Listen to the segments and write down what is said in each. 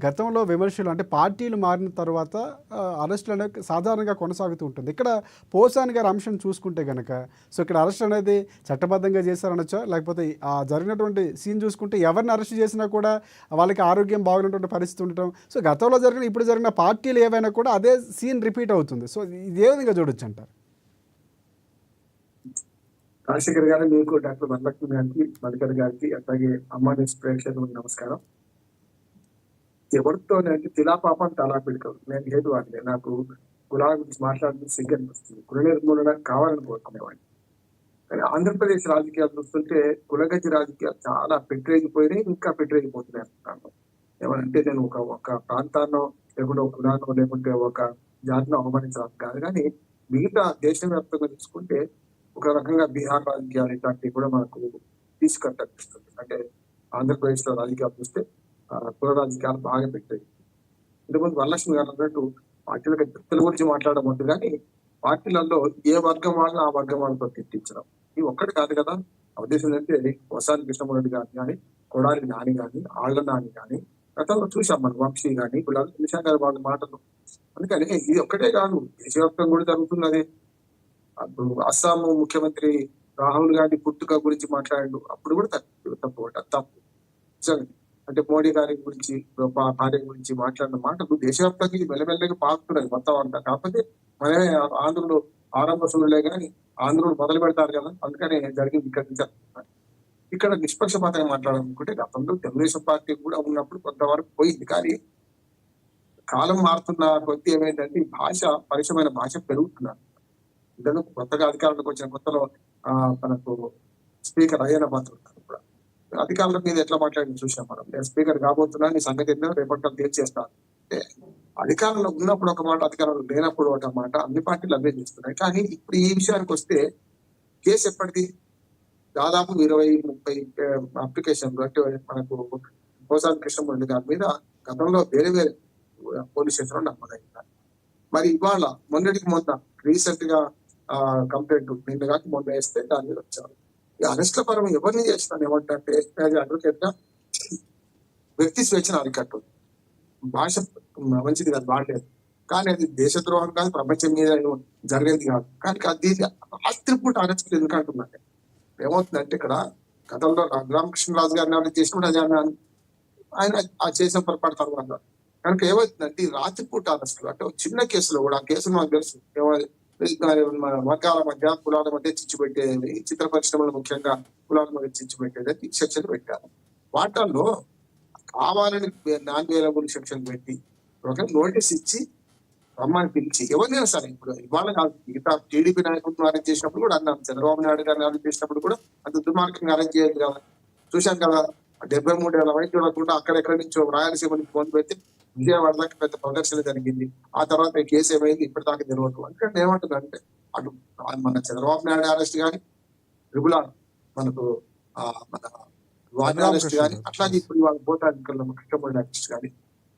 గతంలో విమర్శలు అంటే పార్టీలు మారిన తర్వాత అరెస్టులు అనేవి సాధారణంగా కొనసాగుతూ ఉంటుంది. ఇక్కడ పోసాని గారి అంశం చూసుకుంటే గనక సో, ఇక్కడ అరెస్ట్ అనేది చట్టబద్ధంగా చేశారనొచ్చా? లేకపోతే జరిగినటువంటి సీన్ చూసుకుంటే ఎవరిని అరెస్ట్ చేసినా కూడా వాళ్ళకి ఆరోగ్యం బాగున్నటువంటి పరిస్థితి ఉండటం. సో, గతంలో జరిగిన, ఇప్పుడు జరిగిన పార్టీలు ఏవైనా కూడా అదే సీన్ రిపీట్ అవుతుంది. సో, ఇది ఏ విధంగా చూడొచ్చంటారు? రాజశేఖర్ గారు, మీకు డాక్టర్ వరలక్ష్మి గారికి, మధుకర్ గారికి, అట్లాగే అమ్మా న్యూస్ ప్రేక్షకులకు నమస్కారం. ఎవరితోనంటే తిలా పాపం తలా పిడకలు. నేను హేతు వాడిని. నాకు కులాల గురించి మాట్లాడుతూ సిగ్గు అనిపిస్తుంది. కుల నిర్మూలన కావాలని కోరుకునేవాడిని. కానీ ఆంధ్రప్రదేశ్ రాజకీయాలు చూస్తుంటే కులగతి రాజకీయాలు చాలా పెట్టరేగిపోయినాయి, ఇంకా పెట్టరేగిపోతున్నాయి అనుకుంటాను. ఏమంటే నేను ఒక ప్రాంతాన్నో లేకుంటే ఒక కులాన్నో లేకుంటే ఒక జాతిని అవమానించడానికి కాదు, కానీ మిగతా దేశవ్యాప్తంగా చూసుకుంటే ఒక రకంగా బీహార్ రాజకీయాలు ఇట్లాంటివి కూడా మనకు తీసుకట్టనిపిస్తుంది. అంటే ఆంధ్రప్రదేశ్ లో రాజకీయాలు చూస్తే కుల రాజకీయాలు బాగా పెట్టాయి. ఇంతకుముందు వరలక్ష్మి గారు అన్నట్టు పార్టీల వ్యక్తుల గురించి మాట్లాడడం వద్దు, కానీ పార్టీలలో ఏ వర్గం వాళ్ళని ఆ వర్గం వాళ్ళతో తిట్టించడం ఇవి ఒక్కటి కాదు కదా. ఉద్దేశం ఏంటంటే వసాని కృష్ణమూర్తి గారు కానీ, కొడాలి నాని కానీ, ఆళ్ల నాని కానీ గతంలో చూసాం మనం. వంశీ కానీ గులాబీ నిషా గారు వాళ్ళ మాటలు. అందుకని ఇది ఒక్కటే కాదు, దేశవ్యాప్తంగా కూడా జరుగుతున్నది. అప్పుడు అస్సాం ముఖ్యమంత్రి రాహుల్ గాంధీ పుట్టుక గురించి మాట్లాడాడు, అప్పుడు కూడా తప్పు. నిజంగా. అంటే మోడీ గారి గురించి, భార్య గురించి మాట్లాడిన మాటలు దేశవ్యాప్తంగా మెల్లమెల్లగా పాకుతున్నాయి మొత్తం అంతా. కాకపోతే మనమే ఆంధ్రులు ఆరంభ సులులే కానీ ఆంధ్రులు మొదలు పెడతారు కదా, అందుకని జరిగింది ఇక్కడ నుంచి. ఇక్కడ నిష్పక్షపాతంగా మాట్లాడాలనుకుంటే గతంలో తెలుగుదేశం పార్టీ కూడా ఉన్నప్పుడు కొంతవరకు పోయింది, కానీ కాలం మారుతున్న కొద్ది ఏమైందంటే ఈ భాష, పరిచయమైన భాష పెరుగుతున్నారు. ఇంతకు కొత్తగా అధికారంలోకి వచ్చిన కొత్తలో మనకు స్పీకర్ అయ్యన్న పాత్ర కూడా అధికారుల మీద ఎట్లా మాట్లాడి చూసాం మనం. నేను స్పీకర్ కాబోతున్నా, నీ సంగతి ఏంటో రేపటి తీర్చేస్తాను అంటే అధికారంలో ఉన్నప్పుడు ఒక మాట, అధికారంలో లేనప్పుడు ఒక మాట, అన్ని పార్టీలు అవే చేస్తున్నాయి. కానీ ఇప్పుడు ఈ విషయానికి వస్తే కేసు ఎప్పటిది దాదాపు 20-30 అప్లికేషన్లు అంటే మనకు పోసాని కృష్ణమూర్తి గారి మీద గతంలో వేరే వేరే పోలీస్ స్టేషన్లో నమ్మదైంది. మరి ఇవాళ మొన్నటికి మొన్న రీసెంట్ గా కంప్లైంట్ నిన్న కాక మొన్న వేస్తే దాని మీద వచ్చారు. ఈ అరెస్ట్ల పరం ఎవరిని చేస్తాను ఏమంటే అడ్వకేట్ గా వ్యక్తి స్వేచ్ఛను అరికట్టు. భాష మంచిది కాదు, బాగలేదు, కానీ అది దేశద్రోహం కాదు, ప్రపంచం మీద జరిగేది కాదు. కానీ అది రాత్రిపూట అరెస్ట్ ఎందుకు అంటున్నాను. ఏమవుతుందంటే ఇక్కడ గతంలో రామకృష్ణరాజు గారిని అరెస్ట్ చేసినప్పుడు అది ఆయన ఆ చేసిన పొరపాటు తర్వాత కనుక ఏమవుతుందంటే ఈ రాత్రిపూట అరెస్టులు అంటే చిన్న కేసులో కూడా, ఆ కేసులు మాకు తెలుసు, వర్గాల మధ్య కులాల మధ్య చిచ్చు పెట్టేది, చిత్ర పరిశ్రమలు ముఖ్యంగా కులాల మధ్య చిచ్చు పెట్టేది సెక్షన్ పెట్టారు. వాటిల్లో కావాలని నాన్ వేలబుల్ సెక్షన్ పెట్టి ఒక నోటీస్ ఇచ్చి రమ్మని పిలిచి ఎవరినైనా సరే, ఇప్పుడు ఇవాళ కాదు, మిగతా టీడీపీ నాయకులను అరెస్ట్ చేసినప్పుడు కూడా అన్నాం, చంద్రబాబు నాయుడు గారిని అరెస్ట్ చేసినప్పుడు కూడా అంత దుర్మార్గంగా అరెస్ట్ చేయదు కదా. చూశాం కదా, 73 ఏళ్ల వయసు కూడా అక్కడెక్కడి నుంచో రాయలసీమ నుంచి ఫోన్ పెడితే విజయవాడ దాకా పెద్ద ప్రదర్శన జరిగింది. ఆ తర్వాత కేసు ఏమైంది ఇప్పటిదాకా తెలియదు. అందుకంటే ఏమంటుందంటే అటు మన చంద్రబాబు నాయుడు అరెస్ట్ కానీ, ట్రిబుల్ మనకు మన వార్డు అరెస్ట్ కానీ, అట్లాగే ఇప్పుడు వాళ్ళ పోతాధికారుల కృష్ణమూర్తి అరెస్ట్ కానీ,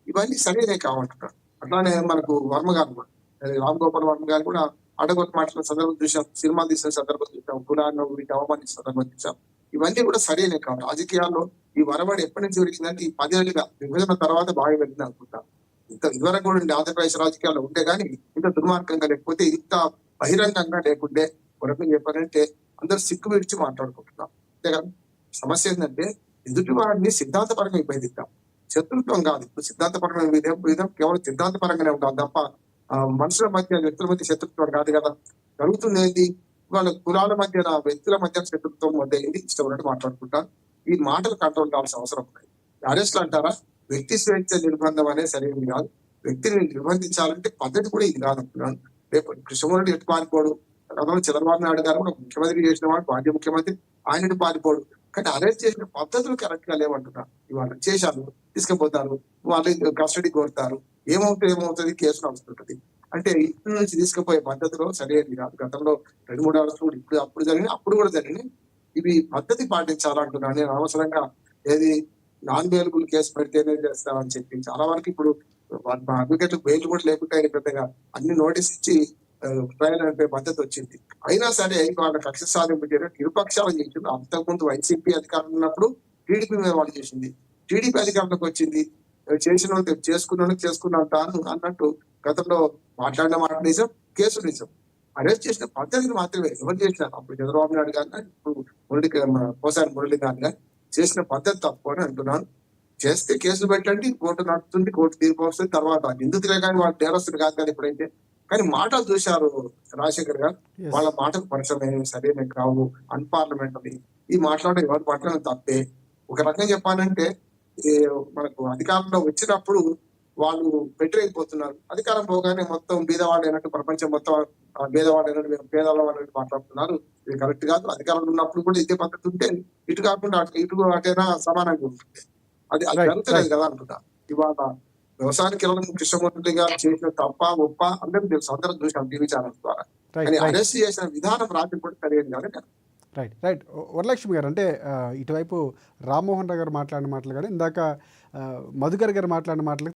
ఇవన్నీ సరైనవి కావంటున్నారు. అట్లానే మనకు వర్మ గారు, రామ్ గోపాల్ వర్మ గారు కూడా అడగొట్టు మాట్లాడిన సందర్భం చూసాం, సినిమా తీసిన సందర్భం చూసాం, కులాన్ని వీటి అవమానించిన సందర్భం చూసాం. ఇవన్నీ కూడా సరైనవి కావు. రాజకీయాల్లో ఈ వరవడి ఎప్పటి నుంచి జరిగిందంటే ఈ 10 ఏళ్ళుగా విభజన తర్వాత బాగా వెళ్ళింది అనుకుంటా. ఇదివరకు కూడా ఆంధ్రప్రదేశ్ రాజకీయాల్లో ఉంటే గానీ ఇంత దుర్మార్గంగా లేకపోతే, ఇంత బహిరంగంగా లేకుండే. వరకు చెప్పారంటే అందరూ సిక్కు విడిచి మాట్లాడుకుంటున్నాం. అంతేకాదు సమస్య ఏంటంటే ఎదుటి వాడిని సిద్ధాంతపరంగా ఇబ్బందిద్దాం, శత్రుత్వం కాదు. ఇప్పుడు సిద్ధాంతపరమైన విధం కేవలం సిద్ధాంతపరంగానే ఉంటాం తప్ప మనుషుల మధ్య, వ్యక్తుల మధ్య శత్రుత్వం కాదు కదా. జరుగుతుంది ఏంటి, వాళ్ళ కులాల మధ్య, వ్యక్తుల మధ్య శత్రుత్వం మొదలైంది. ఇష్టపడినట్టు మాట్లాడుకుంటారు. ఈ మాటలు కంట్రోల్ కావాల్సిన అవసరం ఉంది. అరెస్ట్లు అంటారా, వ్యక్తి స్వేచ్ఛ నిర్బంధం అనేది సరైనది కాదు. వ్యక్తిని నిర్బంధించాలంటే పద్ధతి కూడా ఇది కాదు అంటున్నాను. రేపు కృష్ణమూర్తి ఎటు పారిపోడు, గతంలో చంద్రబాబు నాయుడు గారు కూడా ముఖ్యమంత్రి చేసిన వాడు, మాజీ ముఖ్యమంత్రి, ఆయన పారిపోడు. కానీ అరెస్ట్ చేసిన పద్ధతులు కరెక్ట్ గా లేవంటున్నారు. ఇవాళ చేశారు, తీసుకుపోతారు, వాళ్ళు కస్టడీ కోరుతారు, ఏమవుతుంది, కేసు నడుస్తుంటది. అంటే ఇంటి నుంచి తీసుకుపోయే పద్ధతిలో సరైనది కాదు. గతంలో 2-3 అరెస్టులు ఇప్పుడు అప్పుడు జరిగినాయి, అప్పుడు కూడా జరిగినాయి. ఇవి పద్ధతి పాటించాలంటున్నాను నేను. అనవసరంగా ఏది నాన్ వేలబుల్ కేసు పెడితేనే చేస్తామని చెప్పి చాలా వరకు ఇప్పుడు అడ్వకేట్ బెయిల్ కూడా లేకుండా పెద్దగా అన్ని నోటీస్ ఇచ్చి ట్రయల్ నడిపే పద్ధతి వచ్చింది. అయినా సరే వాళ్ళ కక్ష సాధింపు చేయడం ఇరుపక్షాలు చేసింది. అంతకుముందు వైసీపీ అధికారంలో ఉన్నప్పుడు టీడీపీ మీద వాళ్ళు చేసింది, టీడీపీ అధికారంలోకి వచ్చింది, చేసిన వాళ్ళు చేసుకున్నాను తాను అన్నట్టు గతంలో మాట్లాడిన మాట నిజం, కేసు నిజం. అరెస్ట్ చేసిన పద్ధతిని మాత్రమే ఎవరు చేసినారు, అప్పుడు చంద్రబాబు నాయుడు గారు కానీ ఇప్పుడు పోసాని మురళి గారు కానీ చేసిన పద్ధతి తప్పు అని అంటున్నాను. చేస్తే కేసులు పెట్టండి, కోర్టు నడుస్తుంది, కోర్టు తీర్పు వస్తుంది, తర్వాత నిందితులే కానీ వాళ్ళు నేరస్తులు కాదు కానీ ఇప్పుడైతే. కానీ మాటలు చూశారు రాజశేఖర్ గారు, Yes. వాళ్ళ మాటలు పరిశ్రమ సరైనవి కావు, అన్పార్లమెంటరీ. ఈ మాట్లాడే ఎవరు మాట్లాడడం తప్పే. ఒక రకంగా చెప్పాలంటే ఈ మనకు అధికారంలో వచ్చినప్పుడు వాళ్ళు పెట్టలేకపోతున్నారు, అధికారం పోగానే మొత్తం బీదవాడు అయినట్టు ప్రపంచం మొత్తం బీదవాడు అయినట్టు మేము పేదవాళ్ళు అన్నట్టు మాట్లాడుతున్నారు. ఇది కరెక్ట్ కాదు. అధికారంలో ఉన్నప్పుడు కూడా ఇదే పద్ధతి ఉంటే ఇటు కాకుండా ఇటు అటైనా సమానంగా ఉంటుంది. అది Right, జరుగుతలేదు right. కదా అంటున్నా. ఇవాళ వ్యవసాయానికి వెళ్ళడం కృష్ణమూర్తి గారు చేసిన తప్ప ఒప్ప అందరికీ తెలుసు, అందరం చూసాం టీవీ ఛానల్స్ ద్వారా. రైట్ కానీ రైట్ అరెస్ట్ చేసిన విధానం రాత్రి కూడా సరైనది కాదు. రైట్ రైట్ వరలక్ష్మి గారు, అంటే ఇటువైపు రామ్మోహన్ రావు గారు మాట్లాడిన మాటలు కానీ ఇందాక మధుకర్ గారు మాట్లాడిన మాటలు